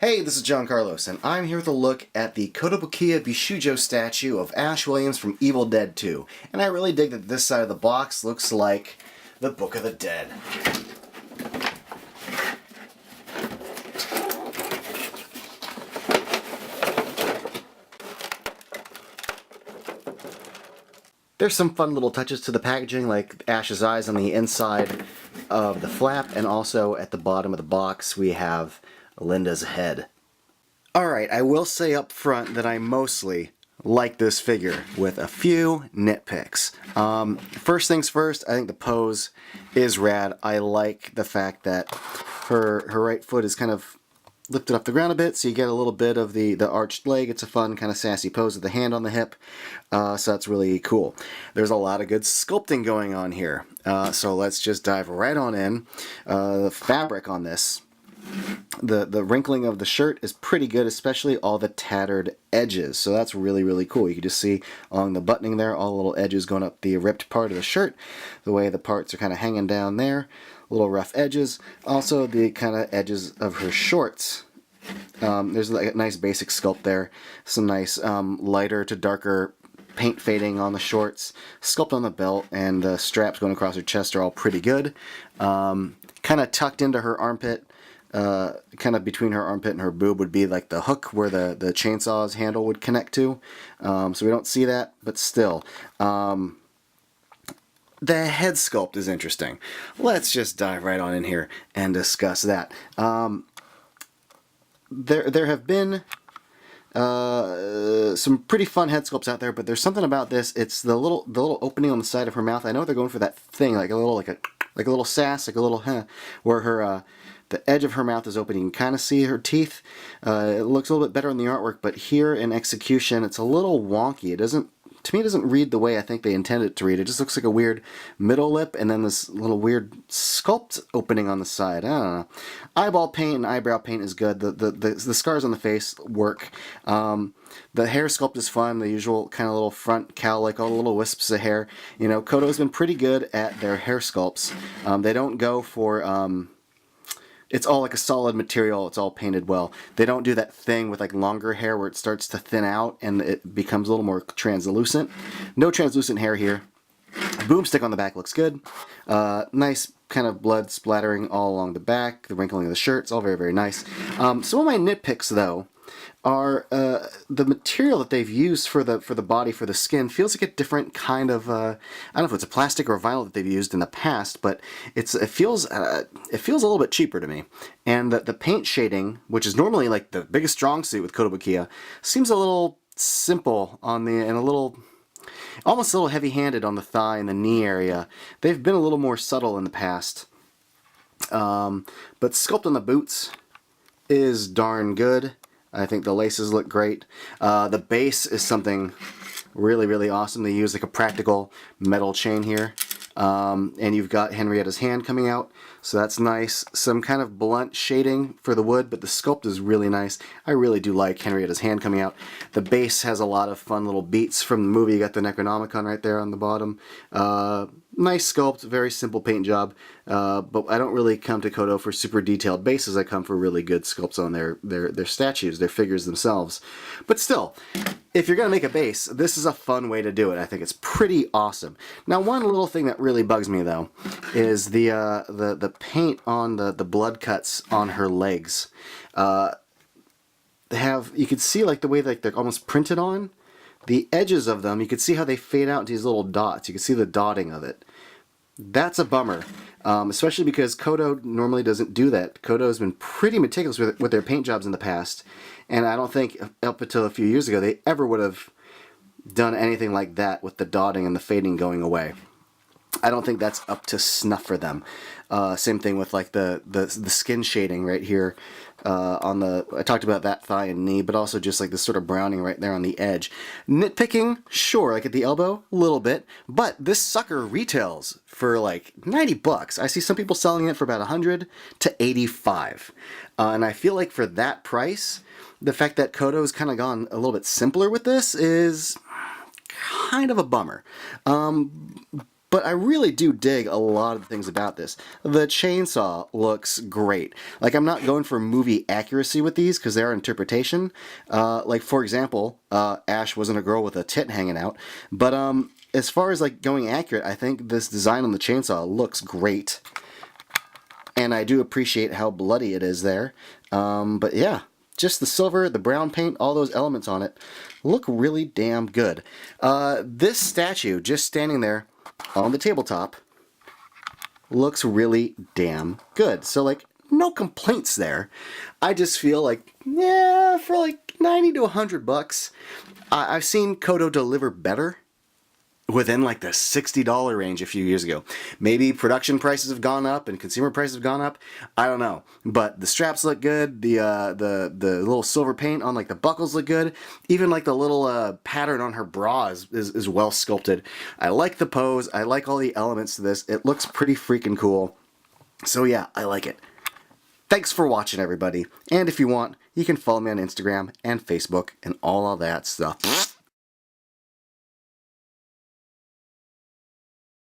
Hey, this is John Carlos, and I'm here with a look at the Kotobukiya Bishoujo statue of Ash Williams from Evil Dead 2. And I really dig that this side of the box looks like the Book of the Dead. There's some fun little touches to the packaging, like Ash's eyes on the inside of the flap, and also at the bottom of the box we have Linda's head. Alright, I will say up front that I mostly like this figure, with a few nitpicks. First things first, I think the pose is rad. I like the fact that her right foot is kind of lifted off the ground a bit, so you get a little bit of the arched leg. It's a fun kind of sassy pose with the hand on the hip, so that's really cool. There's a lot of good sculpting going on here, so let's just dive right on in. The fabric on this, the wrinkling of the shirt is pretty good, especially all the tattered edges, so that's really cool. You can just see along the buttoning there, all the little edges going up the ripped part of the shirt, the way the parts are kind of hanging down there. Little rough edges. Also the kind of edges of her shorts. There's like a nice basic sculpt there. Some nice lighter to darker paint fading on the shorts. Sculpt on the belt, and the straps going across her chest are all pretty good. Kind of tucked into her armpit. Kind of between her armpit and her boob would be like the hook where the chainsaw's handle would connect to. So we don't see that, but still. The head sculpt is interesting. Let's just dive right on in here and discuss that. There have been some pretty fun head sculpts out there, but there's something about this. It's the little opening on the side of her mouth. I know they're going for that thing, like a little sass, like a little where her the edge of her mouth is open. You can kind of see her teeth. It looks a little bit better in the artwork, but here in execution, it's a little wonky. It doesn't. To me, it doesn't read the way I think they intended it to read. It just looks like a weird middle lip and then this little weird sculpt opening on the side. I don't know. Eyeball paint and eyebrow paint is good. The scars on the face work. The hair sculpt is fun. The usual kind of little front cowl, like all the little wisps of hair. You know, Koto's been pretty good at their hair sculpts. They don't go for... it's all like a solid material, it's all painted well. They don't do that thing with like longer hair where it starts to thin out and it becomes a little more translucent. No translucent hair here. Boomstick on the back looks good. Nice kind of blood splattering all along the back, the wrinkling of the shirt, it's all very nice. Some of my nitpicks though are the material that they've used for the body, for the skin, feels like a different kind of I don't know if it's a plastic or vinyl that they've used in the past, but it feels a little bit cheaper to me. And the paint shading, which is normally like the biggest strong suit with Kotobukiya, seems a little simple on the and almost a little heavy-handed on the thigh and the knee area. They've been a little more subtle in the past. But sculpt on the boots is darn good. I think the laces look great. The base is something really awesome. They use like a practical metal chain here. And you've got Henrietta's hand coming out, so that's nice. Some kind of blunt shading for the wood, but the sculpt is really nice. I really do like Henrietta's hand coming out. The base has a lot of fun little beats from the movie. You got the Necronomicon right there on the bottom. Nice sculpt, very simple paint job, but I don't really come to Koto for super detailed bases. I come for really good sculpts on their statues, their figures themselves. But still, if you're going to make a base, this is a fun way to do it. I think it's pretty awesome. Now, one little thing that really bugs me, though, is the paint on the blood cuts on her legs. You could see like the way like they're almost printed on. The edges of them, you could see how they fade out into these little dots. You can see the dotting of it. That's a bummer, especially because Koto normally doesn't do that. Koto has been pretty meticulous with their paint jobs in the past, and I don't think up until a few years ago they ever would have done anything like that with the dotting and the fading going away. I don't think that's up to snuff for them. Same thing with like the skin shading right here on the, I talked about that thigh and knee, but also just like this sort of browning right there on the edge. Nitpicking, sure, like at the elbow, a little bit, but this sucker retails for like 90 bucks. I see some people selling it for about 100 to 85. And I feel like for that price, the fact that Koto's kind of gone a little bit simpler with this is kind of a bummer. But I really do dig a lot of the things about this. The chainsaw looks great. Like, I'm not going for movie accuracy with these because they're interpretation. Like, for example, Ash wasn't a girl with a tit hanging out. But as far as like going accurate, I think this design on the chainsaw looks great. And I do appreciate how bloody it is there. But yeah, just the silver, the brown paint, all those elements on it look really damn good. This statue, just standing there on the tabletop, looks really damn good. So like, no complaints there. I just feel like, yeah, for like 90 to 100 bucks, I've seen Koto deliver better within like the $60 range a few years ago. Maybe production prices have gone up and consumer prices have gone up. I don't know. But the straps look good. The little silver paint on like the buckles look good. Even like the little pattern on her bra is well sculpted. I like the pose. I like all the elements to this. It looks pretty freaking cool. So yeah, I like it. Thanks for watching, everybody. And if you want, you can follow me on Instagram and Facebook and all of that stuff.